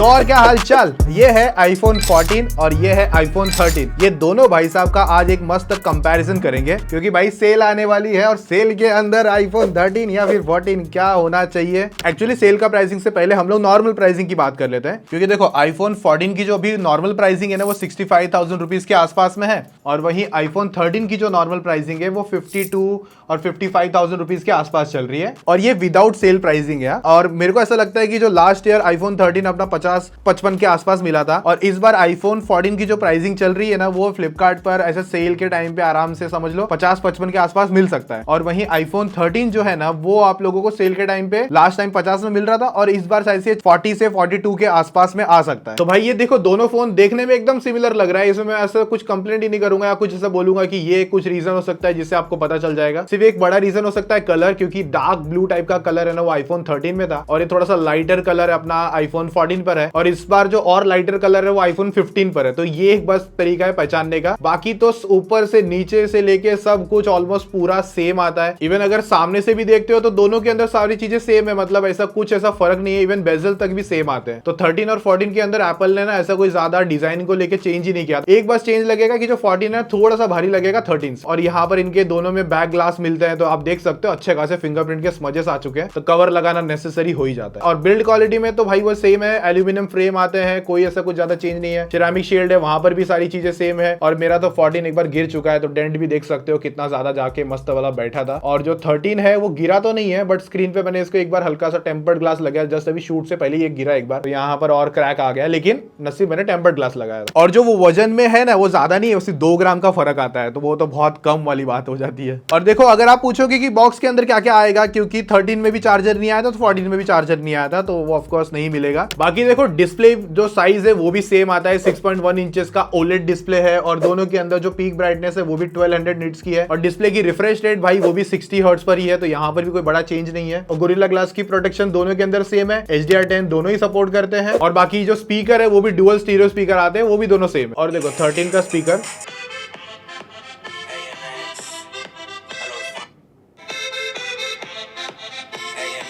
तो और क्या हाल चाल, ये है आईफोन 14 और ये है आईफोन 13। ये दोनों भाई साहब का आज एक मस्त कंपैरिजन करेंगे क्योंकि भाई सेल आने वाली है और सेल के अंदर आईफोन 13 या फिर 14 क्या होना चाहिए। एक्चुअली सेल का प्राइसिंग से पहले हम लोग नॉर्मल प्राइसिंग की बात कर लेते हैं क्योंकि देखो आईफोन 14 की जो अभी नॉर्मल प्राइसिंग है ना वो 65,000 रुपीज के आसपास में है और वहीं आईफोन 13 की जो नॉर्मल प्राइसिंग है वो 52 और 55,000 रुपीज के आसपास चल रही है और ये विदाउट सेल प्राइसिंग है। और मेरे को ऐसा लगता है कि जो लास्ट ईयर आईफोन 13 अपना 50-55 के आसपास मिला था और इस बार आईफोन 14 की जो प्राइसिंग चल रही है ना वो फ्लिपकार्ट पर ऐसे सेल के टाइम पे आराम से समझ लो 50-55 के आसपास मिल सकता है। और वहीं आईफोन 13 जो है ना वो आप लोगों को सेल के टाइम पे लास्ट टाइम 50 में मिल रहा था और इस बार शायद से 40 से 42 के आसपास में आ सकता है। तो भाई ये देखो दोनों फोन देखने में एकदम सिमिलर लग रहा है, इसमें मैं ऐसा कुछ कंप्लेंट ही नहीं करूंगा या कुछ ऐसा बोलूंगा कि ये कुछ रीजन हो सकता है जिससे आपको पता चल जाएगा। सिर्फ एक बड़ा रीजन हो सकता है कलर, क्योंकि डार्क ब्लू टाइप का कलर है ना वो आईफोन 13 में था और ये थोड़ा सा लाइटर कलर अपना आईफोन 14 पर है और इस बार जो और लाइटर कलर है वो आईफोन 15 पर है। तो ये एक बस तरीका है पहचानने का, बाकी तो ऊपर से नीचे से लेके सब कुछ ऑलमोस्ट पूरा सेम आता है। इवन अगर सामने से भी देखते हो तो दोनों के अंदर सारी चीजें सेम है, मतलब ऐसा कुछ ऐसा फर्क नहीं है। इवन बेजल तक भी सेम आते हैं। तो 13 और 14 के अंदर एप्पल ने ना ऐसा कोई ज्यादा डिजाइन को लेके चेंज ही नहीं किया। एक बस चेंज लगेगा कि जो 14 है थोड़ा सा भारी लगेगा 13 से। और यहाँ पर इनके दोनों में बैक ग्लास मिलते हैं तो आप देख सकते हो अच्छे खासे फिंगरप्रिंट के स्मजेस आ चुके हैं, तो कवर लगाना नेसेसरी हो ही जाता है। और बिल्ड क्वालिटी में तो भाई वो सेम है, एल्यूमिनियम फ्रेम आते हैं, कोई ऐसा कुछ ज्यादा चेंज नहीं है। सिरेमिक शील्ड है, वहां पर भी सारी चीजें सेम है। और मेरा तो 14 एक बार गिर चुका है तो डेंट भी देख सकते हो कितना ज्यादा जाके मस्त वाला बैठा था। और जो 13 है वो गिरा तो नहीं है बट स्क्रीन पे मैंने इसको एक बार हल्का सा टेम्पर्ड ग्लास लगाया, जस्ट अभी शूट से पहले ये गिरा एक बार, तो यहाँ पर और क्रैक आ गया, लेकिन नसीब मैंने टेम्पर्ड ग्लास लगाया था। और जो वो वजन में है ना वो ज्यादा नहीं है, उससे 2 ग्राम का फर्क आता है, तो वो तो बहुत कम वाली बात हो जाती है। और देखो अगर आप पूछोगे कि बॉक्स के अंदर क्या क्या आएगा, क्योंकि 13 में भी चार्जर नहीं आया था तो 14 में भी चार्जर नहीं आया था, तो वो ऑफकोर्स नहीं मिलेगा। बाकी देखो डिस्प्ले जो साइज है वो भी सेम आता है, 6.1 इंचेस का ओलेड डिस्प्ले है और दोनों के अंदर जो पीक ब्राइटनेस है वो भी 1200 निट्स की है और डिस्प्ले की रिफ्रेश रेट भाई वो भी 60 हर्ट्ज पर ही है, तो यहाँ पर भी कोई बड़ा चेंज नहीं है। और गोरिल्ला ग्लास की प्रोटेक्शन दोनों के अंदर सेम है, HDR10 दोनों ही सपोर्ट करते हैं और बाकी जो स्पीकर है वो भी डुअल स्टीरियो स्पीकर आते हैं, वो भी दोनों सेम है। और देखो 13 का स्पीकर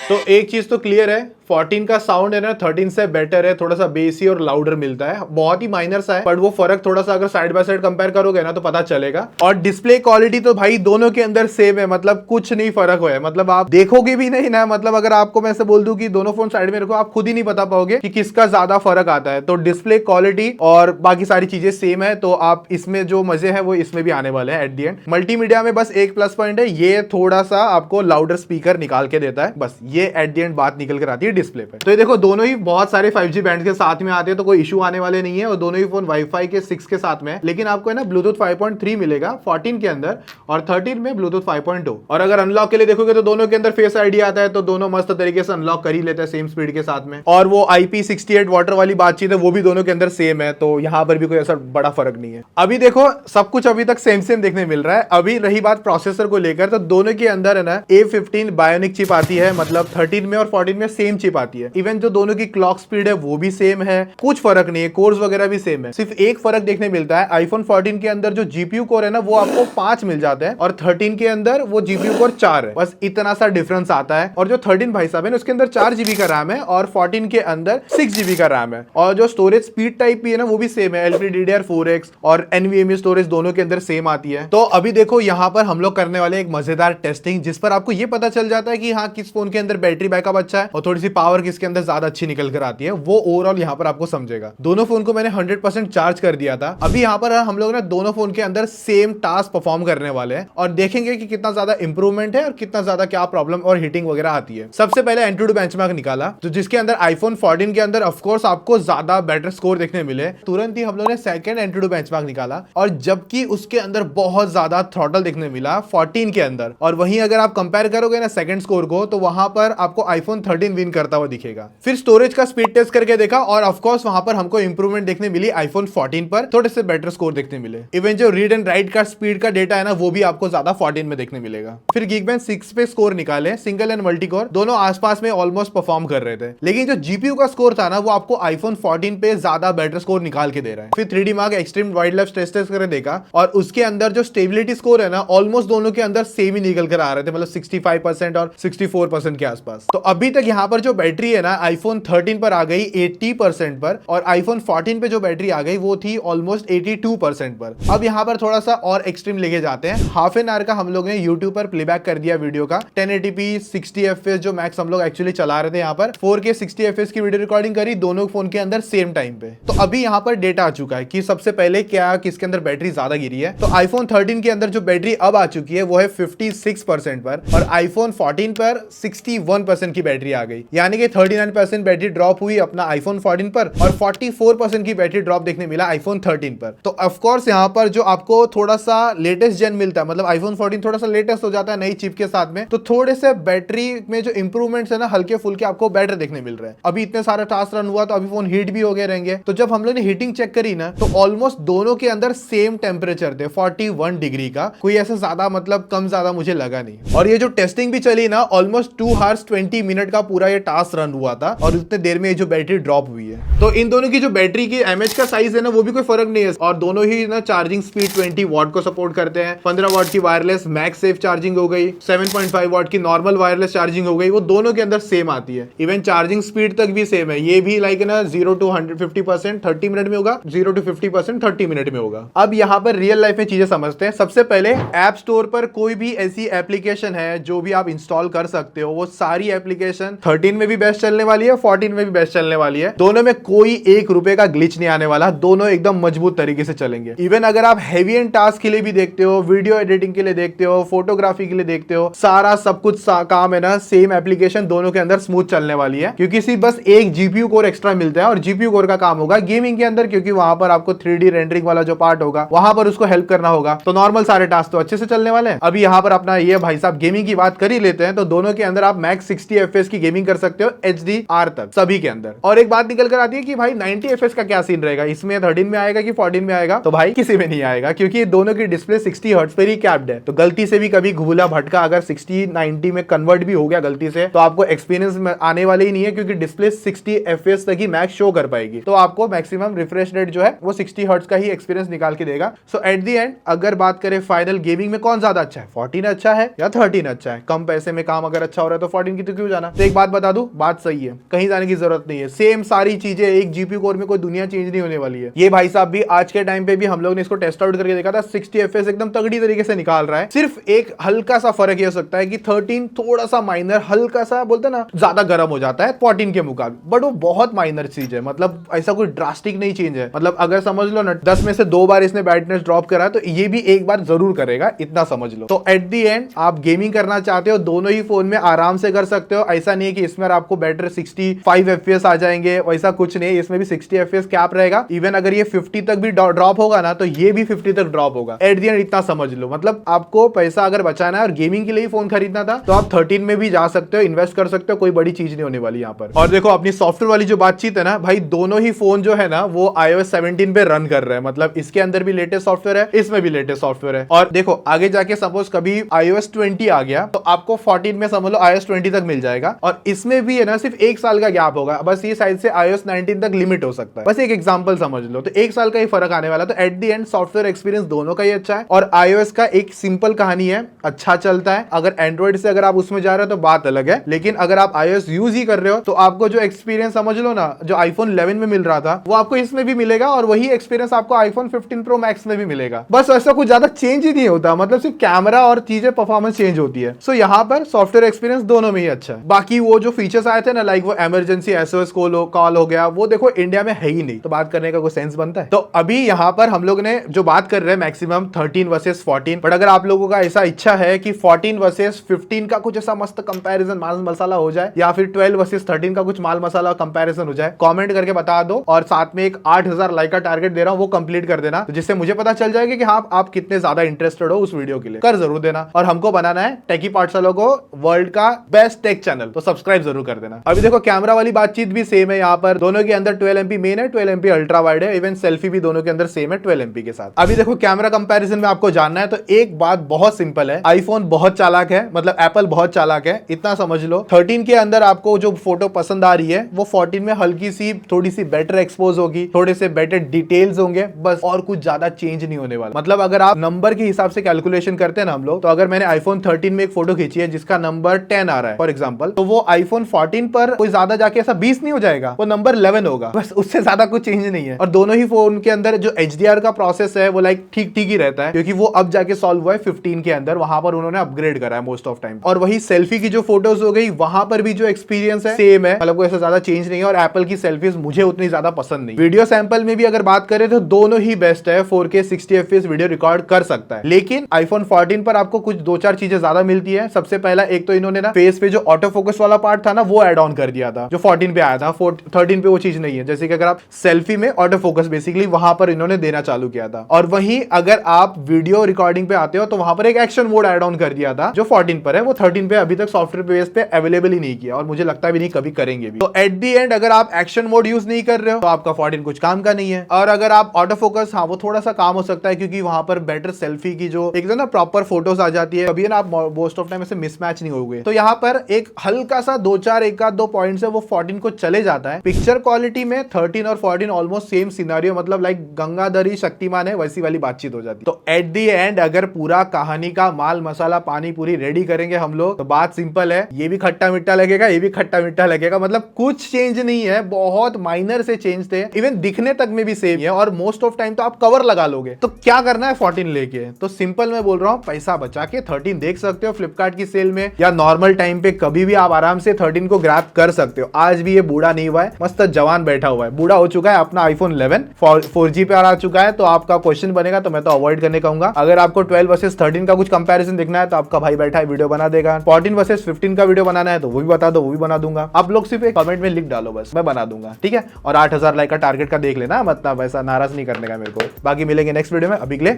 तो एक चीज तो क्लियर है, 14 का साउंड है ना 13 से बेटर है, थोड़ा सा बेसी और लाउडर मिलता है, बहुत ही माइनर सा है, बट वो फर्क थोड़ा सा अगर साइड बाय साइड कंपेयर करोगे ना तो पता चलेगा। और डिस्प्ले क्वालिटी तो भाई दोनों के अंदर सेम है, मतलब कुछ नहीं फर्क हुआ है, मतलब आप देखोगे भी नहीं ना, मतलब अगर आपको मैं से बोल दूं कि दोनों फोन साइड में रखो आप खुद ही नहीं बता पाओगे कि किसका ज्यादा फर्क आता है। तो डिस्प्ले क्वालिटी और बाकी सारी चीजें सेम है, तो आप इसमें जो मजे है वो इसमें भी आने वाले हैं एट दी एंड। मल्टीमीडिया में बस एक प्लस पॉइंट है, ये थोड़ा सा आपको लाउडर स्पीकर निकाल के देता है, बस ये एट दी एंड बात निकल कर आती है डिस्प्ले पे। तो ये देखो दोनों ही बहुत सारे 5G बैंड के साथ में आते हैं तो कोई इशू आने वाले नहीं है और दोनों ही फोन वाईफाई के 6 के साथ में है, लेकिन आपको है ना ब्लूटूथ 5.3 मिलेगा 14 के अंदर और 13 में ब्लूटूथ 5.2। और अगर अनलॉक के लिए देखोगे तो दोनों के अंदर फेस आईडी आता है, तो दोनों मस्त तरीके से अनलॉक कर ही लेते हैं सेम स्पीड के साथ में। और वो IP68 वाटर वाली बातचीत है वो भी दोनों के अंदर सेम है, तो यहाँ पर भी कोई ऐसा बड़ा फर्क नहीं है। अभी देखो सब कुछ अभी तक सेम देखने मिल रहा है। अभी रही बात प्रोसेसर को लेकर, तो दोनों के अंदर है ना A15 बायोनिक चिप आती है, मतलब 13 में और 14 में सेम चिप आती है। इवन जो दोनों की क्लॉक स्पीड है वो भी सेम है, कुछ फर्क नहीं है, कोर्स वगैरह भी सेम है। सिर्फ एक फर्क देखने मिलता है, आईफोन 14 के अंदर जो जीपीयू कोर है ना वो आपको 5 मिल जाते हैं और 13 के अंदर वो जीपीयू कोर 4 है, बस इतना सा डिफरेंस आता है। और जो 13 भाई साहब है उसके अंदर 4 GB का रैम है और 14 के अंदर 6 GB का रैम है। और जो स्टोरेज स्पीड टाइप भी है ना वो भी सेम है, LPDDR4X और NVMe स्टोरेज दोनों के अंदर सेम आती है। तो अभी देखो यहाँ पर हम लोग करने वाले एक मजेदार टेस्टिंग जिस पर आपको ये पता चल जाता है कि हाँ किस फोन के अंदर बैटरी बैकअप अच्छा है और थोड़ी सी पावर किसके अंदर ज्यादा अच्छी निकल कर आती है, वो ओवरऑल यहाँ पर आपको समझेगा। दोनों फोन को मैंने 100% चार्ज कर दिया था। अभी यहाँ पर हम लोग ना दोनों फोन के अंदर सेम टास्क परफॉर्म करने वाले हैं और देखेंगे कि कितना ज्यादा इंप्रूवमेंट है और कितना ज्यादा क्या प्रॉब्लम और हीटिंग वगैरह आती है। सबसे पहले एंट्री बेंचमार्क निकाला, तो जिसके अंदर आईफोन 14 के अंदर ऑफकोर्स आपको ज्यादा बेटर स्कोर देखने मिले। तुरंत ही हम लोग ने सेकंड एंट्री बेंचमार्क निकाला और जबकि उसके अंदर बहुत ज्यादा थ्रॉटल देखने मिला 14 के अंदर। और वहीं अगर आप कंपेयर करोगे ना सेकंड स्कोर को तो वहां पर आपको आईफोन 13 विन करता हुआ दिखेगा। फिर स्टोरेज का स्पीड टेस्ट करके देखा और ऑफ कोर्स वहां पर हमको इंप्रूवमेंट देखने मिली आईफोन 14 पर, थोड़े से बेटर स्कोर देखने मिले। इवन जो रीड एंड राइट का स्पीड का डेटा है ना वो भी आपको ज्यादा 14 में देखने मिलेगा। फिर Geekbench 6 पे स्कोर निकाले, सिंगल एंड मल्टी कोर दोनों आसपास में ऑलमोस्ट परफॉर्म कर रहे थे, लेकिन जो जीपीयू का स्कोर था ना वो आपको आईफोन 14 पे ज्यादा बेटर स्कोर निकाल के दे रहा है। फिर 3D mark extreme wildlife stress test करके देखा और उसके अंदर जो स्टेबिलिटी स्कोर है ना ऑलमोस्ट दोनों के अंदर सेम ही निकल कर आ रहे थे, मतलब 65% और 64% के आसपास। तो अभी तक यहाँ पर जो जो बैटरी है ना आईफोन 13 पर आ गई 80% पर, और आईफोन 14 पे जो बैटरी आ गई वो थी ऑलमोस्ट 82% पर। अब यहाँ पर थोड़ा सा और एक्सट्रीम लेके जाते हैं। हाफ एन आवर का हम लोग ने यूट्यूब पर प्लेबैक कर दिया वीडियो का, 1080p 60 fps जो मैक्स हम लोग एक्चुअली चला रहे थे, यहाँ पर 4K 60 fps की वीडियो रिकॉर्डिंग करी दोनों फोन के अंदर सेम टाइम पे। तो अभी यहाँ पर डेटा आ चुका है कि सबसे पहले क्या किसके अंदर बैटरी ज्यादा गिरी है। तो आईफोन 13 के अंदर जो बैटरी अब आ चुकी है वो है 56% पर, और आईफोन 14 पर 61% की बैटरी आ गई, यानी कि 39% बैटरी ड्रॉप हुई अपना आईफोन 14 पर, और 44% की बैटरी ड्रॉप देखने मिला आईफोन 13 पर। तो ऑफ कोर्स यहाँ पर जो आपको थोड़ा सा लेटेस्ट जेन मिलता है, मतलब आईफोन 14 थोड़ा सा लेटेस्ट हो जाता है नई चिप के साथ में, तो थोड़े से बैटरी में जो इंप्रूवमेंट्स है ना हल्के फुल्के आपको बेटर देखने मिल रहे हैं। अभी इतने सारा टास्क रन हुआ तो अभी फोन हीट भी हो गए रहेंगे। तो जब हम लोग ने हीटिंग चेक करी ना तो ऑलमोस्ट दोनों के अंदर सेम टेम्परेचर थे 41 डिग्री का, कोई ऐसा ज्यादा मतलब कम ज्यादा मुझे लगा नहीं। और ये जो टेस्टिंग भी चली ना ऑलमोस्ट 2 hours 20 मिनट का पूरा ये टास्क रन हुआ था, और उतने देर में ये जो बैटरी ड्रॉप हुई है। तो इन दोनों की जो बैटरी की एमएच का साइज है ना वो भी कोई फर्क नहीं है, और दोनों ही ना चार्जिंग स्पीड 20 वॉट को सपोर्ट करते हैं। 15 वॉट की वायरलेस मैक्स सेफ चार्जिंग हो गई, 7.5 वॉट की नॉर्मल वायरलेस चार्जिंग हो गई, वो दोनों के अंदर सेम आती है। इवन चार्जिंग स्पीड तक भी सेम है, ये भी लाइक ना 0 to 150% 30 मिनट में होगा, 0 to 50% 30 मिनट में होगा। अब यहाँ पर रियल लाइफ में चीजें समझते हैं। सबसे पहले ऐप स्टोर पर कोई भी ऐसी एप्लीकेशन है जो भी आप इंस्टॉल कर सकते हो, वो सारी एप्लीकेशन 13 में भी बेस्ट चलने वाली है, 14 में भी बेस्ट चलने वाली है। दोनों में कोई ₹1 का ग्लिच नहीं आने वाला, दोनों एकदम मजबूत तरीके से चलेंगे। इवन अगर आप हेवी एंड टास्क के लिए भी देखते हो, वीडियो एडिटिंग के लिए देखते हो, फोटोग्राफी के लिए देखते हो, सारा सब कुछ काम है ना सेम एप्लीकेशन दोनों के अंदर स्मूथ चलने वाली है, क्योंकि सिर्फ बस एक जीपीयू कोर एक्स्ट्रा मिलता है, और जीपीयू कोर का काम होगा गेमिंग के अंदर, क्योंकि वहां पर आपको 3D रेंडरिंग वाला जो पार्ट होगा वहां पर उसको हेल्प करना होगा। तो नॉर्मल सारे टास्क तो अच्छे से चलने वाले हैं। अभी यहाँ पर अपना ये भाई साहब गेमिंग की बात कर ही लेते हैं, तो दोनों के अंदर आप मैक्स 60 fps की गेमिंग कर सकते हो HDR तक सभी के अंदर। और एक बात निकल कर आती है कि भाई 90 fps का क्या सीन रहेगा, इसमें 13 में आएगा कि 14 में आएगा, तो भाई किसी में नहीं आएगा, क्योंकि दोनों की डिस्प्ले 60 हर्ट्ज पर ही कैप्ड है। तो गलती से भी कभी घूला भटका अगर 60-90 में कन्वर्ट भी हो गया गलती से, तो आपको एक्सपीरियंस आने वाले ही नहीं है, क्योंकि डिस्प्ले 60 fps तक ही मैक्स शो कर पाएगी। तो आपको मैक्सिमम रिफ्रेश रेट जो है वो 60 हर्ट्ज का ही एक्सपीरियंस निकाल के देगा। सो एट द एंड अगर बात करें फाइनल गेमिंग में कौन ज्यादा अच्छा है, 14 अच्छा है या 13 अच्छा है? कम पैसे में काम अगर अच्छा हो रहा है तो 14 की तो क्यों जाना। तो एक बात बता दूं, बात सही है, कहीं जाने की जरूरत नहीं है। सेम सारी चीजें एक जीपीयू कोर में कोई दुनिया चेंज नहीं होने वाली है। ये भाई साहब भी आज के टाइम पे भी हम लोग ने इसको टेस्ट आउट करके देखा था, 60 fps एकदम तगड़ी तरीके से निकाल रहा है। सिर्फ एक हल्का सा फर्क ये हो सकता है कि 13 थोड़ा सा माइनर हल्का सा बोलते ना ज्यादा गर्म हो जाता है 14 के मुकाबले, बट वो बहुत माइनर चीज है, मतलब ऐसा कोई ड्रास्टिक नहीं चेंज है। मतलब अगर समझ लो ना 10 में से 2 बार इसने ब्राइटनेस ड्रॉप करा तो ये भी एक बार जरूर करेगा, इतना समझ लो। तो एट द एंड आप गेमिंग करना चाहते हो दोनों ही फोन में आराम से कर सकते हो। ऐसा नहीं है कि इसमें आपको बेटर 65 fps आ जाएंगे, वैसा कुछ नहीं, इसमें भी 60 fps कैप रहेगा। इवन अगर ये 50 तक भी ड्रॉप होगा ना तो ये भी 50 तक ड्रॉप होगा। एट द एंड इतना समझ लो, मतलब आपको पैसा अगर बचाना है और गेमिंग के लिए फोन खरीदना था तो आप 13 में भी जा सकते हो, इन्वेस्ट कर सकते हो, कोई बड़ी चीज नहीं होने वाली यहाँ पर। और देखो अपनी सॉफ्टवेयर वाली जो बातचीत है ना भाई, दोनों ही फोन जो है ना वो iOS 17 पे रन कर रहे हैं, मतलब इसके अंदर भी लेटेस्ट सॉफ्टवेयर है, इसमें भी लेटेस्ट सॉफ्टवेयर है। और देखो आगे जाके सपोज कभी iOS 20 आ गया तो आपको 14 में समझ लो iOS 20 तक मिल जाएगा, और इसमें भी है ना सिर्फ 1 साल का गैप होगा, बस ये साइड से iOS 19 तक लिमिट हो सकता है, बस एक एग्जांपल समझ लो। तो 1 साल का ही फर्क आने वाला। तो at the end software experience दोनों का ही अच्छा है। और iOS का एक सिंपल कहानी है, अच्छा चलता है। अगर एंड्रॉइड से अगर आप उसमें जा रहे हो तो बात अलग है, लेकिन अगर आप iOS यूज ही कर रहे हो तो आपको जो एक्सपीरियंस समझ लो ना जो iPhone 11 में मिल रहा था वो आपको इसमें भी मिलेगा, और वही एक्सपीरियंस आपको iPhone 15 Pro Max में भी मिलेगा। बस ऐसा कुछ ज्यादा चेंज ही नहीं होता, मतलब सिर्फ कैमरा और चीजें परफॉर्मेंस चेंज होती है। सो यहाँ पर सॉफ्टवेयर एक्सपीरियंस दोनों में ही अच्छा है। बाकी वो जो फीचर्स आए थे ना लाइक वो इमरजेंसी SOS कॉल हो गया, वो देखो इंडिया में है ही नहीं, तो बात करने का कोई सेंस बनता है। तो अभी यहाँ पर हम लोग ने जो बात कर रहे हैं मैक्सिमम 13 वर्सेस 14, बट अगर आप लोगों का ऐसा इच्छा है कि 14 वर्सेस 15 का कुछ ऐसा मस्त कंपैरिजन माल मसाला हो जाए, या फिर 12 वर्सेस 13 का कुछ माल मसाला कंपैरिजन हो जाए, कमेंट करके बता दो, और साथ में एक 8000 लाइक का टारगेट दे रहा हूं वो कंप्लीट कर देना, तो जिससे मुझे पता चल जाएगा कि हाँ आप कितने ज्यादा इंटरेस्टेड हो उस वीडियो के लिए। कर जरूर देना। और हमको बनाना है टेकी पाठशाला को वर्ल्ड का बेस्ट टेक चैनल, तो सब्सक्राइब जरूर कर देना। अभी देखो कैमरा वाली बातचीत भी सेम है, यहाँ पर दोनों के अंदर 12 MP मेन है, 12 MP अल्ट्रा वाइड है, इवन सेल्फी भी दोनों के अंदर सेम है 12 MP के साथ। अभी देखो कैमरा कंपैरिजन में आपको जानना है तो एक बात बहुत सिंपल है, आईफोन बहुत चालाक है, मतलब एप्पल बहुत चालाक है, इतना समझ लो। 13 के अंदर आपको जो फोटो पसंद आ रही है वो 14 में हल्की सी थोड़ी सी बेटर एक्सपोज होगी, थोड़े से बेटर डिटेल्स होंगे, बस और कुछ ज्यादा चेंज नहीं होने वाला। मतलब अगर आप नंबर के हिसाब से कैलकुलेशन करते हैं ना हम लोग, तो अगर मैंने आईफोन 13 में एक फोटो खींची है जिसका नंबर 10 आ रहा है फॉर एग्जांपल, तो वो आईफोन आईफोन 14 पर कोई ज्यादा जाके ऐसा 20 नहीं हो जाएगा, वो नंबर 11 होगा, बस उससे ज्यादा कुछ चेंज नहीं है। और दोनों ही फोन के अंदर जो HDR का प्रोसेस है वो लाइक ठीक ठीक ही रहता है, क्योंकि वो अब जाके सॉल्व हुआ है 15 के अंदर, वहां पर उन्होंने अपग्रेड करा है मोस्ट ऑफ टाइम। और वही सेल्फी की जो फोटोज हो गई, वहां पर भी जो एक्सपीरियंस है सेम है, मतलब कोई ऐसा ज्यादा चेंज नहीं है। और एप्पल की सेल्फीज मुझे उतनी ज्यादा पसंद नहीं। वीडियो सैंपल में भी अगर बात करें तो दोनों ही बेस्ट है, 4K 60 FPS वीडियो रिकॉर्ड कर सकता है। लेकिन आईफोन 14 पर आपको कुछ 2-4 चीजें ज्यादा मिलती है। सबसे पहला एक तो इन्होंने ना फेस पे जो ऑटो फोकस वाला पार्ट था ना, वो ऐड ऑन कर दिया था, जो 14 पे आया था। 13 पे वो चीज नहीं है। जैसे कि अगर आप सेल्फी में ऑटो फोकस बेसिकली वहां पर इन्होंने देना चालू किया था। और वहीं अगर आप वीडियो रिकॉर्डिंग पे आते हो तो वहां पर एक एक्शन मोड ऐड ऑन कर दिया था, जो 14 पर है। वो 13 पे अभी तक सॉफ्टवेयर बेस पे अवेलेबल ही नहीं किया, और मुझे लगता भी नहीं कभी करेंगे भी। तो एट द एंड अगर आप एक्शन मोड यूज नहीं कर रहे हो तो आपका 14 कुछ काम का नहीं है। और अगर आप ऑटो फोकस, हाँ वो थोड़ा सा काम हो सकता है, क्योंकि वहां पर बेटर सेल्फी की जो एक ना प्रॉपर फोटोज आ जाती है, कभी ना आप मोस्ट ऑफ टाइम ऐसे मिसमैच नहीं होगे। तो यहाँ पर एक हल्का सा 2-4 एक आध 2 पॉइंट है वो 14 को चले जाता है। पिक्चर क्वालिटी में 13 और 14 ऑलमोस्ट सेम सिनेरियो, मतलब लाइक गंगाधरी शक्तिमान है वैसी वाली बातचीत हो जाती। तो एट द एंड अगर पूरा कहानी का माल मसाला पानी पूरी रेडी करेंगे हम लोग, तो बात सिंपल है, ये भी खट्टा मीठा लगेगा, ये भी खट्टा मीठा लगेगा। मतलब कुछ चेंज नहीं है, बहुत माइनर से चेंज थे, इवन दिखने तक में भी सेम है। और मोस्ट ऑफ टाइम तो आप कवर लगा लोगे। तो क्या करना है 14 लेके, तो सिंपल मैं बोल रहा हूं, पैसा बचा के 13 देख सकते हो फ्लिपकार्ट की सेल में, या नॉर्मल टाइम पे कभी भी आप आराम से 13 को ग्रैब कर सकते हो। आज भी ये बूढ़ा नहीं हुआ है, मस्त जवान बैठा हुआ है, बूढ़ा हो चुका है, अपना आईफोन 11 4G पे आ चुका है। तो आपका क्वेश्चन बनेगा, तो मैं तो अवॉइड करने कहूंगा। अगर आपको 12 वर्सेस 13 का कुछ कंपैरिजन देखना है तो आपका भाई बैठा है, वीडियो बना देगा। 14 वर्सेस 15 का वीडियो बनाना है तो वो भी बता दो, वो भी बना दूंगा। आप लोग सिर्फ एक कमेंट में लिख डालो, बस मैं बना दूंगा, ठीक है। और 8000 लाइक का टारगेट का देख लेना, मतलब ऐसा नाराज नहीं करने का मेरे को। बाकी मिलेंगे नेक्स्ट वीडियो में, अभी के लिए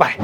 बाय।